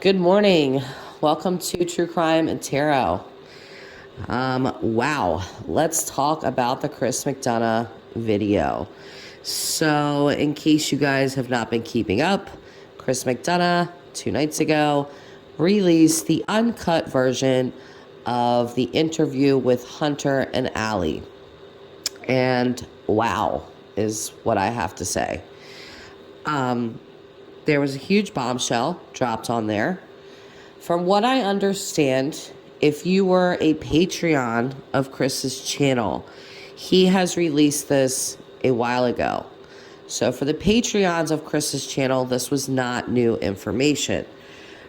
Good morning. Welcome to True Crime and Tarot. Wow. Let's talk about the Chris McDonough video. So, in case you guys have not been keeping up, Chris McDonough, 2 nights ago, released the uncut version of the interview with Hunter and Allie. And wow is what I have to say. There was a huge bombshell dropped on there. From what I understand, if you were a Patreon of Chris's channel, he has released this a while ago. So for the Patreons of Chris's channel, this was not new information.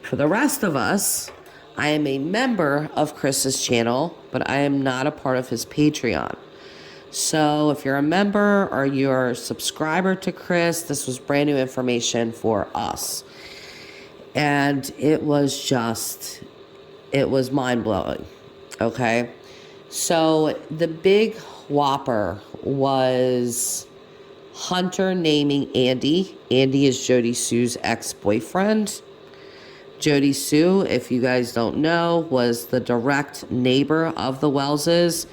For the rest of us, I am a member of Chris's channel, but I am not a part of his Patreon. So if you're a member or you're a subscriber to Chris, this was brand new information for us. And it was mind-blowing, okay? So the Big Whopper was Hunter naming Andy. Andy is Jodi Sue's ex-boyfriend. Jody Sue, if you guys don't know, was the direct neighbor of the Welleses.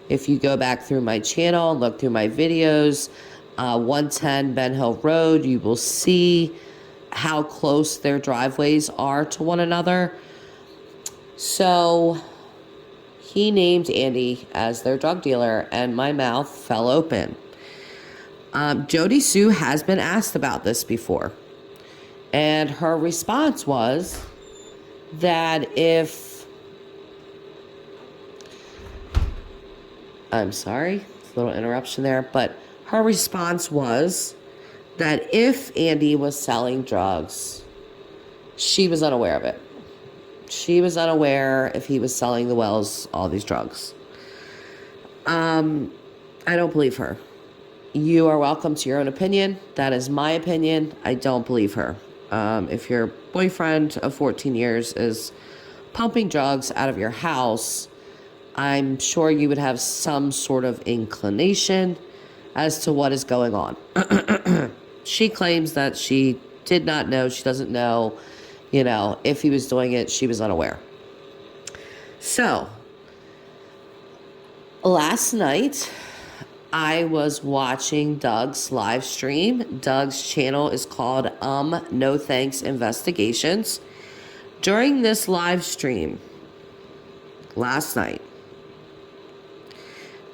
If you go back through my channel, look through my videos, 110 Ben Hill Road, you will see how close their driveways are to one another. So he named Andy as their drug dealer, and my mouth fell open. Jodi Sue has been asked about this before, and her response was that I'm sorry, a little interruption there, but her response was that if Andy was selling drugs, she was unaware of it. She was unaware if he was selling the Wells all these drugs. I don't believe her. You are welcome to your own opinion. That is my opinion. I don't believe her. If your boyfriend of 14 years is pumping drugs out of your house, I'm sure you would have some sort of inclination as to what is going on. She claims that she did not know. She doesn't know, if he was doing it, she was unaware. So, last night, I was watching Doug's live stream. Doug's channel is called No Thanks Investigations. During this live stream, last night,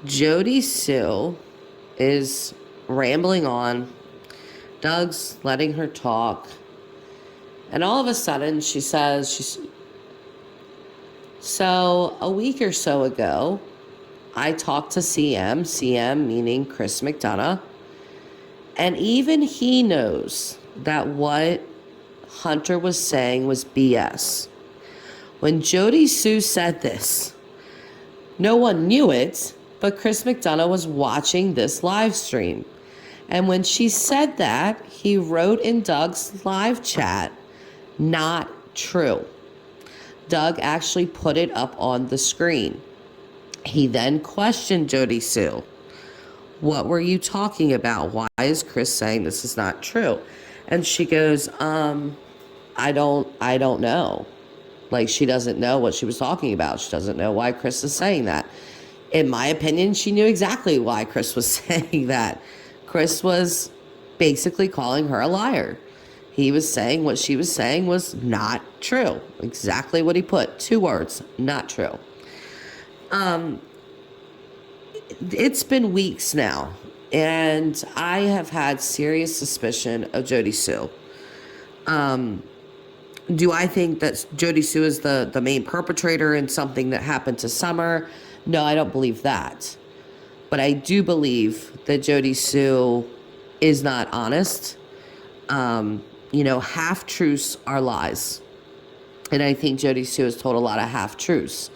Jodi Sue is rambling on. Doug's letting her talk. And all of a sudden, she says, so a week or so ago, I talked to CM meaning Chris McDonough, and even he knows that what Hunter was saying was BS. When Jodi Sue said this, no one knew it, but Chris McDonough was watching this live stream. And when she said that, he wrote in Doug's live chat, not true. Doug actually put it up on the screen. He then questioned Jodi Sue. What were you talking about? Why is Chris saying this is not true? And she goes, I don't know. Like, she doesn't know what she was talking about. She doesn't know why Chris is saying that. In my opinion, she knew exactly why Chris was saying that. Chris was basically calling her a liar. He was saying what she was saying was not true. Exactly what he put. 2 words, not true. It's been weeks now, and I have had serious suspicion of Jodi Sue. Do I think that Jodi Sue is the main perpetrator in something that happened to Summer? No, I don't believe that. But I do believe that Jodi Sue is not honest. Half-truths are lies. And I think Jodi Sue has told a lot of half-truths.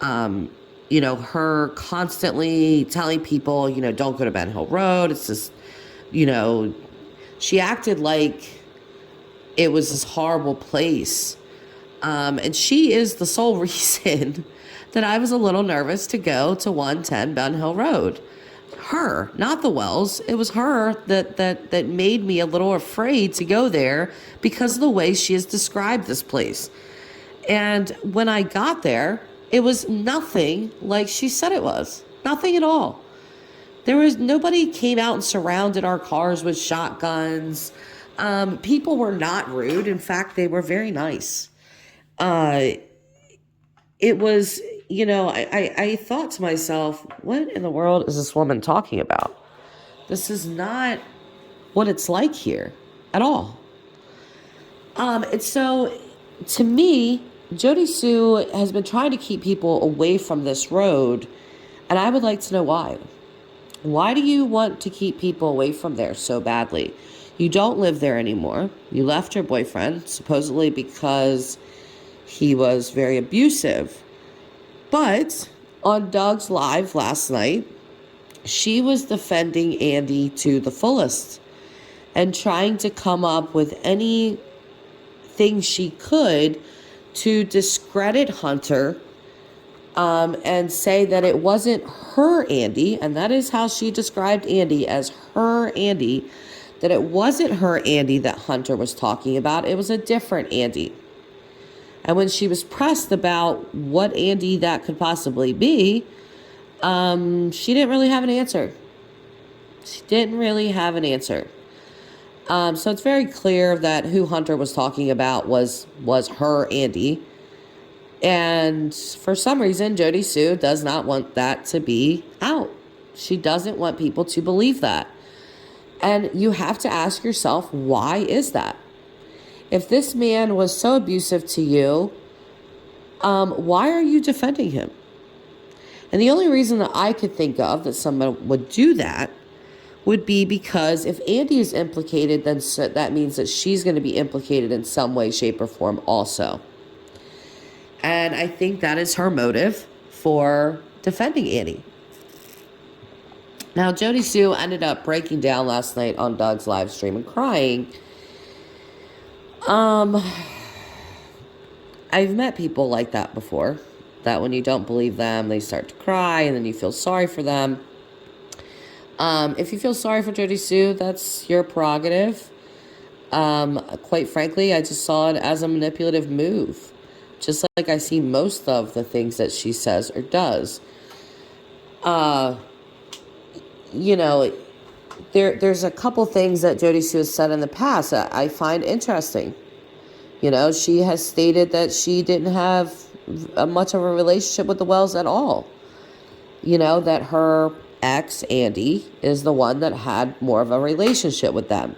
Her constantly telling people, don't go to Ben Hill Road. It's just, she acted like it was this horrible place. And she is the sole reason that I was a little nervous to go to 110 Ben Hill Road. Her, not the Wells. It was her that made me a little afraid to go there because of the way she has described this place. And when I got there, it was nothing like she said it was. Nothing at all. There was nobody came out and surrounded our cars with shotguns. People were not rude. In fact, they were very nice. Uh, it was, I thought to myself, what in the world is this woman talking about? This is not what it's like here at all. And so to me, Jody Sue has been trying to keep people away from this road, and I would like to know why. Why do you want to keep people away from there so badly? You don't live there anymore. You left your boyfriend, supposedly because he was very abusive. But on Doug's Live last night, she was defending Andy to the fullest and trying to come up with anything she could to discredit Hunter, and say that it wasn't her Andy, and that is how she described Andy, as her Andy, that it wasn't her Andy that Hunter was talking about, it was a different Andy. And when she was pressed about what Andy that could possibly be, she didn't really have an answer. So it's very clear that who Hunter was talking about was her Andy. And for some reason, Jodi Sue does not want that to be out. She doesn't want people to believe that. And you have to ask yourself, why is that? If this man was so abusive to you, why are you defending him? And the only reason that I could think of that someone would do that would be because if Andy is implicated, then that means that she's going to be implicated in some way, shape, or form also. And I think that is her motive for defending Andy. Now, Jodi Sue ended up breaking down last night on Doug's live stream and crying. I've met people like that before, that when you don't believe them, they start to cry and then you feel sorry for them. If you feel sorry for Jodi Sue, that's your prerogative. Quite frankly, I just saw it as a manipulative move. Just like I see most of the things that she says or does. There's a couple things that Jodi Sue has said in the past that I find interesting. She has stated that she didn't have much of a relationship with the Wells at all. That her ex, Andy, is the one that had more of a relationship with them.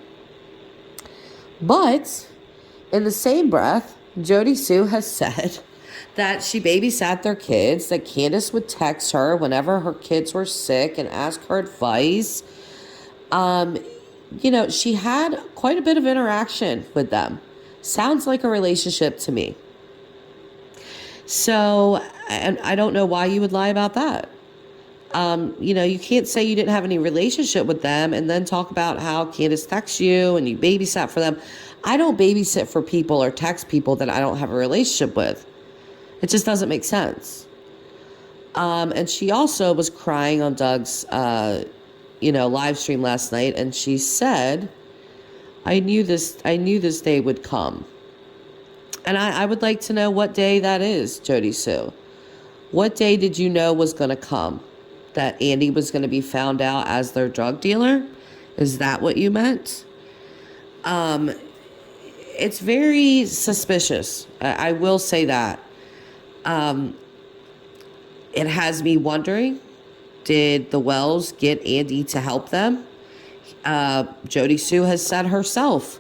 But in the same breath, Jodi Sue has said that she babysat their kids, that Candace would text her whenever her kids were sick and ask her advice. She had quite a bit of interaction with them. Sounds like a relationship to me. So, and I don't know why you would lie about that. You can't say you didn't have any relationship with them and then talk about how Candace texts you and you babysat for them. I don't babysit for people or text people that I don't have a relationship with. It just doesn't make sense. And she also was crying on Doug's, live stream last night, and she said, I knew this day would come. And I would like to know what day that is, Jodi Sue. What day did you know was going to come? That Andy was going to be found out as their drug dealer? Is that what you meant? It's very suspicious. I will say that. It has me wondering, did the Wells get Andy to help them? Jodi Sue has said herself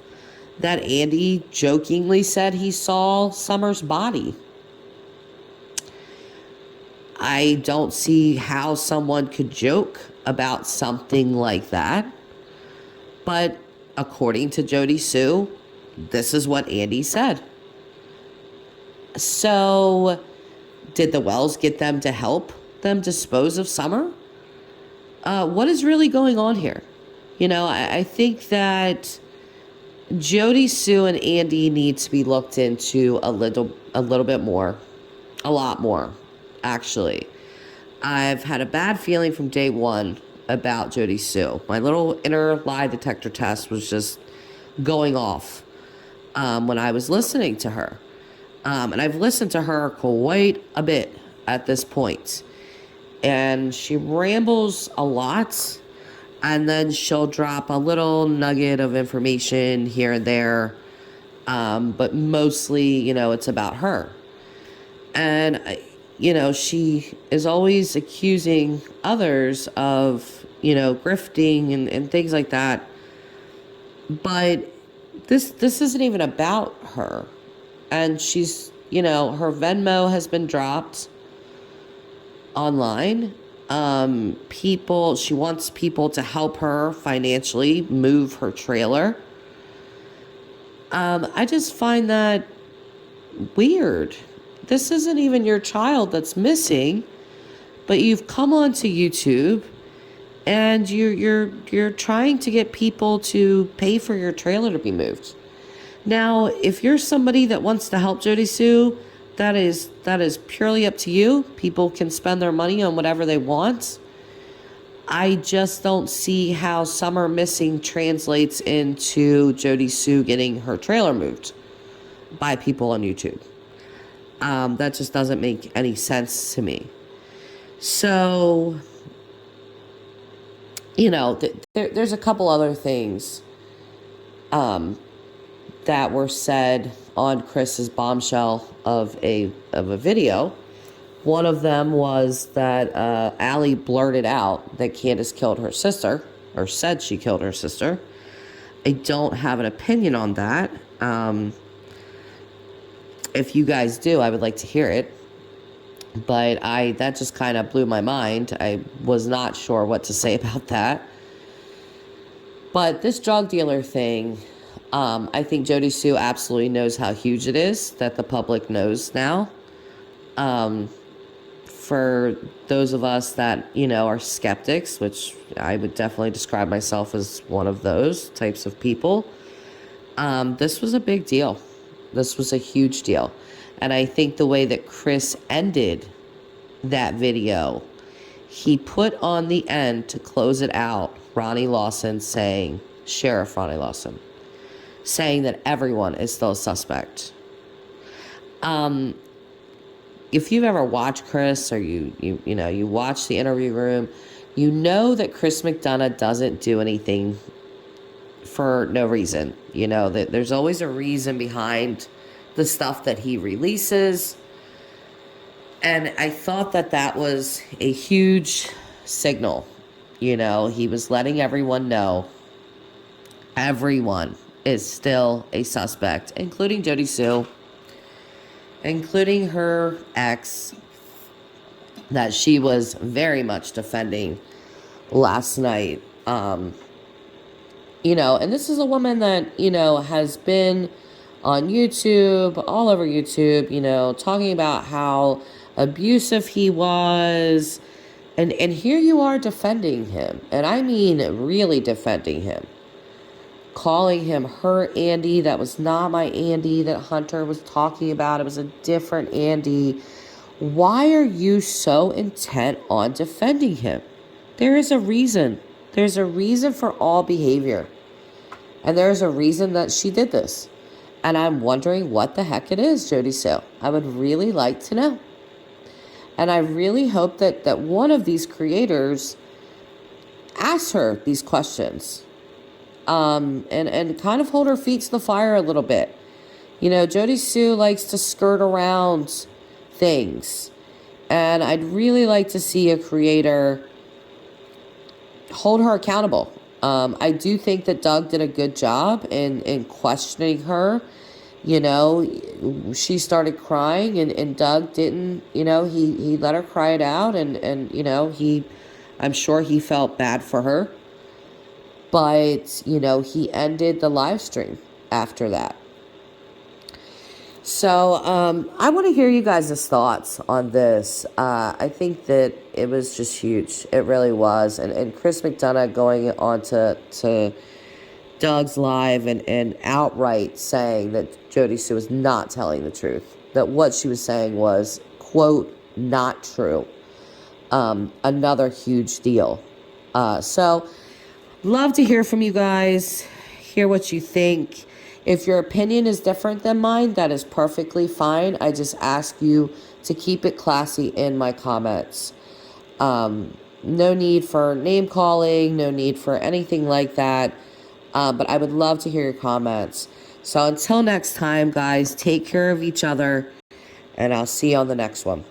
that Andy jokingly said he saw Summer's body. I don't see how someone could joke about something like that. But according to Jodi Sue, this is what Andy said. So, did the Wells get them to help them dispose of Summer? What is really going on here? I think that Jodi Sue and Andy need to be looked into a little bit more. A lot more, actually. I've had a bad feeling from day one about Jodi Sue. My little inner lie detector test was just going off when I was listening to her. And I've listened to her quite a bit at this point. And she rambles a lot. And then she'll drop a little nugget of information here and there. But mostly, it's about her. And, she is always accusing others of, grifting and things like that. But this isn't even about her. And she's, her Venmo has been dropped online. She wants people to help her financially move her trailer. I just find that weird. This isn't even your child that's missing, but you've come onto YouTube and you're trying to get people to pay for your trailer to be moved. Now, if you're somebody that wants to help Jodi Sue, that is purely up to you. People can spend their money on whatever they want. I just don't see how summer missing translates into Jodi Sue getting her trailer moved by people on YouTube. That just doesn't make any sense to me. So, there's a couple other things that were said on Chris's bombshell of a video. One of them was that Allie blurted out that Candace killed her sister, or said she killed her sister. I don't have an opinion on that. If you guys do, I would like to hear it. But that just kind of blew my mind. I was not sure what to say about that. But this drug dealer thing, I think Jodi Sue absolutely knows how huge it is, that the public knows now. For those of us that, are skeptics, which I would definitely describe myself as one of those types of people, this was a big deal. This was a huge deal. And I think the way that Chris ended that video, he put on the end to close it out, Ronnie Lawson saying, Sheriff Ronnie Lawson, saying that everyone is still a suspect. If you've ever watched Chris, or you watch the interview room, you know that Chris McDonough doesn't do anything for no reason. That there's always a reason behind the stuff that he releases. And I thought that was a huge signal. He was letting everyone know everyone is still a suspect, including Jodi Sue, including her ex, that she was very much defending last night. And this is a woman that, has been on YouTube, all over YouTube, talking about how abusive he was. And here you are defending him. And I mean really defending him. Calling him her Andy. That was not my Andy that Hunter was talking about. It was a different Andy. Why are you so intent on defending him? There is a reason. There's a reason for all behavior. And there's a reason that she did this. And I'm wondering what the heck it is, Jodi Sue. I would really like to know. And I really hope that one of these creators asks her these questions. And kind of hold her feet to the fire a little bit. Jodi Sue likes to skirt around things. And I'd really like to see a creator hold her accountable. I do think that Doug did a good job in questioning her. She started crying and Doug didn't, he let her cry it out and I'm sure he felt bad for her. But, he ended the live stream after that. So, I want to hear you guys' thoughts on this. I think that it was just huge. It really was. And Chris McDonough going on to Doug's live and outright saying that Jodi Sue was not telling the truth. That what she was saying was, quote, not true. Another huge deal. So love to hear from you guys, hear what you think. If your opinion is different than mine, that is perfectly fine. I just ask you to keep it classy in my comments. No need for name calling, no need for anything like that. But I would love to hear your comments. So until next time, guys, take care of each other, and I'll see you on the next one.